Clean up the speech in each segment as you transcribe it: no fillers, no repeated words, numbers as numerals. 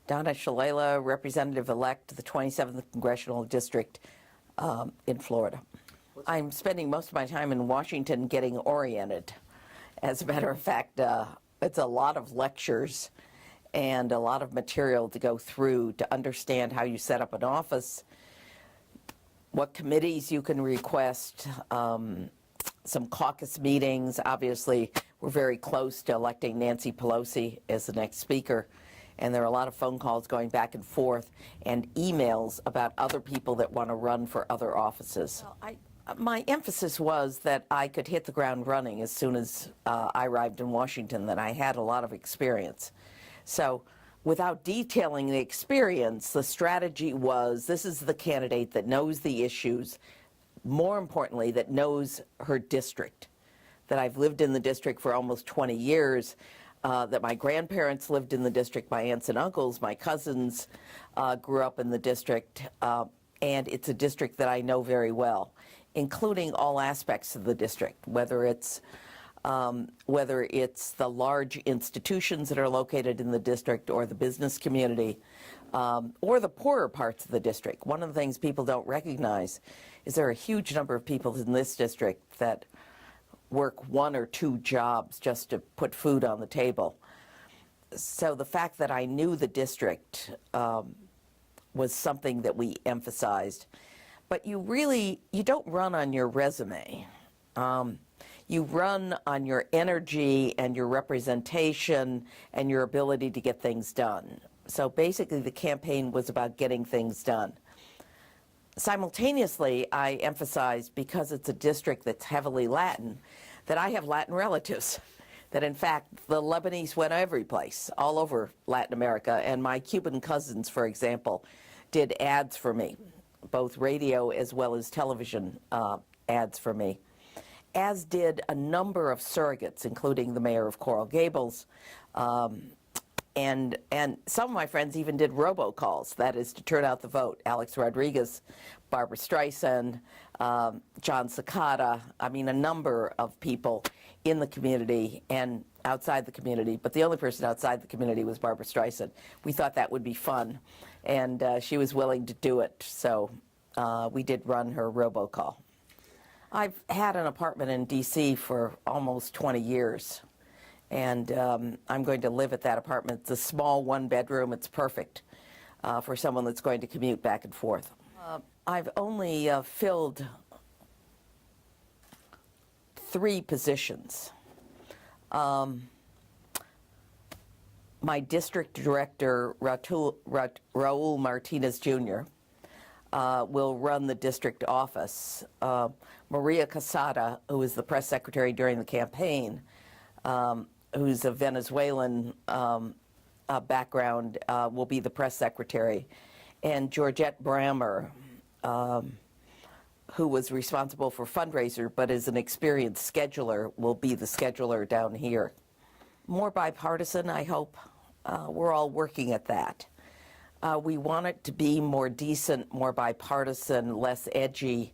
Donna Shalala, Representative-elect to the 27th Congressional District in Florida. I'm spending most of my time in Washington getting oriented. As a matter of fact, it's a lot of lectures and a lot of material to go through to understand how you set up an office, what committees you can request, some caucus meetings. Obviously, we're very close to electing Nancy Pelosi as the next speaker, and there are a lot of phone calls going back and forth and emails about other people that want to run for other offices. Well, my emphasis was that I could hit the ground running as soon as I arrived in Washington, that I had a lot of experience. So without detailing the experience, the strategy was, this is the candidate that knows the issues, more importantly, that knows her district, that I've lived in the district for almost 20 years, that my grandparents lived in the district, my aunts and uncles, my cousins grew up in the district, and it's a district that I know very well, including all aspects of the district, whether it's the large institutions that are located in the district, or the business community, or the poorer parts of the district. One of the things people don't recognize is there are a huge number of people in this district that work 1 or 2 jobs just to put food on the table. So the fact that I knew the district was something that we emphasized. But you don't run on your resume. You run on your energy and your representation and your ability to get things done. So basically the campaign was about getting things done. Simultaneously, I emphasized, because it's a district that's heavily Latin, that I have Latin relatives. That in fact, the Lebanese went every place, all over Latin America, and my Cuban cousins, for example, did ads for me, both radio as well as television ads for me, as did a number of surrogates, including the mayor of Coral Gables, and some of my friends even did robocalls, that is, to turn out the vote. Alex Rodriguez, Barbara Streisand, John Cicada, I mean, a number of people in the community and outside the community, but the only person outside the community was Barbara Streisand. We thought that would be fun, and she was willing to do it, so we did run her robocall. I've had an apartment in D.C. for almost 20 years, and I'm going to live at that apartment. It's a small 1-bedroom. It's perfect for someone that's going to commute back and forth. I've only filled 3 positions. My district director, Raul Martinez Jr., will run the district office. Maria Casada, who was the press secretary during the campaign, who's a Venezuelan background, will be the press secretary. And Georgette Brammer, who was responsible for fundraiser but is an experienced scheduler, will be the scheduler down here. More bipartisan, I hope. We're all working at that. We want it to be more decent, more bipartisan, less edgy.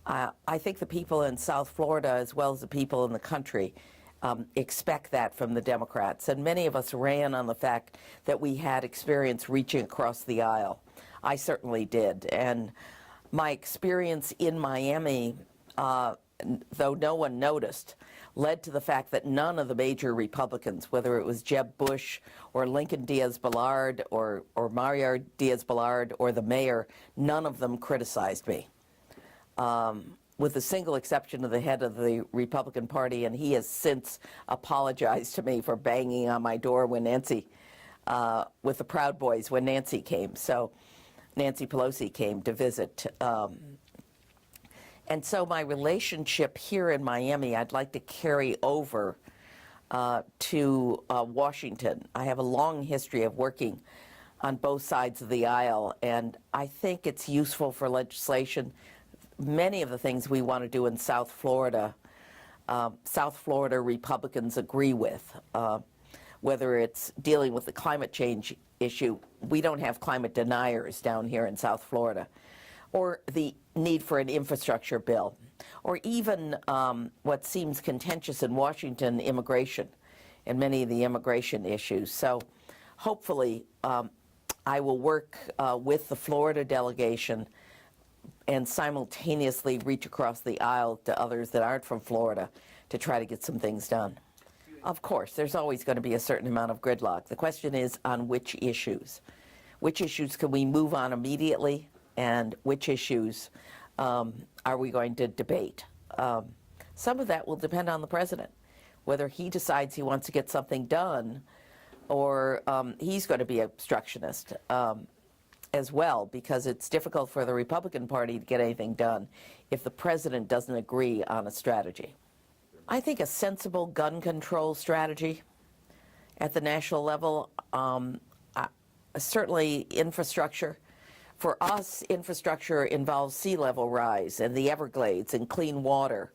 I think the people in South Florida, as well as the people in the country, expect that from the Democrats. And many of us ran on the fact that we had experience reaching across the aisle. I certainly did. And my experience in Miami, though no one noticed, led to the fact that none of the major Republicans, whether it was Jeb Bush or Lincoln Diaz-Balart or Mario Diaz-Balart or the mayor, none of them criticized me. With the single exception of the head of the Republican Party, and he has since apologized to me for banging on my door when Nancy, with the Proud Boys, when Nancy came. So Nancy Pelosi came to visit. And so my relationship here in Miami, I'd like to carry over to Washington. I have a long history of working on both sides of the aisle, and I think it's useful for legislation. Many of the things we want to do in South Florida Republicans agree with, whether it's dealing with the climate change issue. We don't have climate deniers down here in South Florida, or the need for an infrastructure bill, or even what seems contentious in Washington, immigration, and many of the immigration issues. So hopefully I will work with the Florida delegation and simultaneously reach across the aisle to others that aren't from Florida to try to get some things done. Of course, there's always going to be a certain amount of gridlock. The question is on which issues. Which issues can we move on immediately, and which issues are we going to debate? Some of that will depend on the president, whether he decides he wants to get something done or he's going to be obstructionist as well, because it's difficult for the Republican Party to get anything done if the president doesn't agree on a strategy. I think a sensible gun control strategy at the national level, certainly infrastructure. For us, infrastructure involves sea level rise and the Everglades and clean water.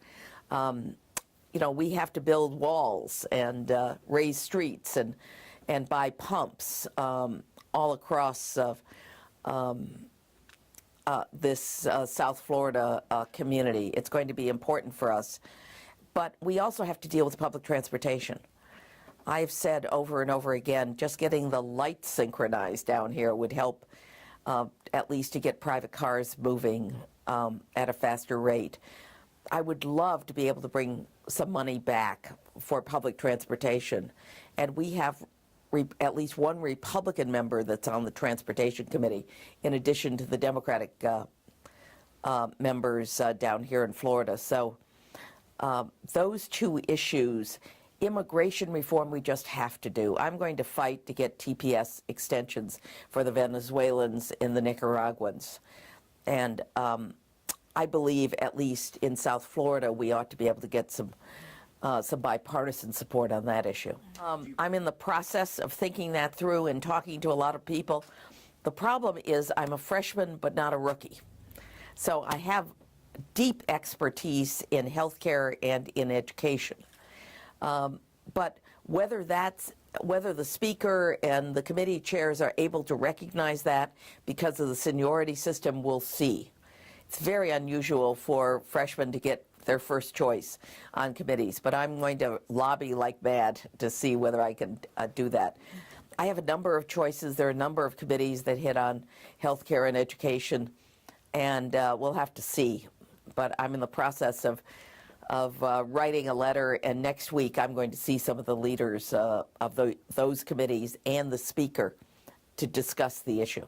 You know, we have to build walls and raise streets and buy pumps all across this South Florida community. It's going to be important for us. But we also have to deal with public transportation. I've said over and over again, just getting the lights synchronized down here would help at least to get private cars moving at a faster rate. I would love to be able to bring some money back for public transportation. And we have at least one Republican member that's on the Transportation Committee, in addition to the Democratic members down here in Florida. So those two issues, immigration reform we just have to do. I'm going to fight to get TPS extensions for the Venezuelans and the Nicaraguans. And I believe, at least in South Florida, we ought to be able to get some bipartisan support on that issue. I'm in the process of thinking that through and talking to a lot of people. The problem is I'm a freshman but not a rookie. So I have deep expertise in healthcare and in education. But whether the speaker and the committee chairs are able to recognize that because of the seniority system, we'll see. It's very unusual for freshmen to get their first choice on committees, but I'm going to lobby like mad to see whether I can do that. I have a number of choices. There are a number of committees that hit on healthcare and education, and we'll have to see. But I'm in the process of writing a letter, and next week I'm going to see some of the leaders of those committees and the speaker to discuss the issue.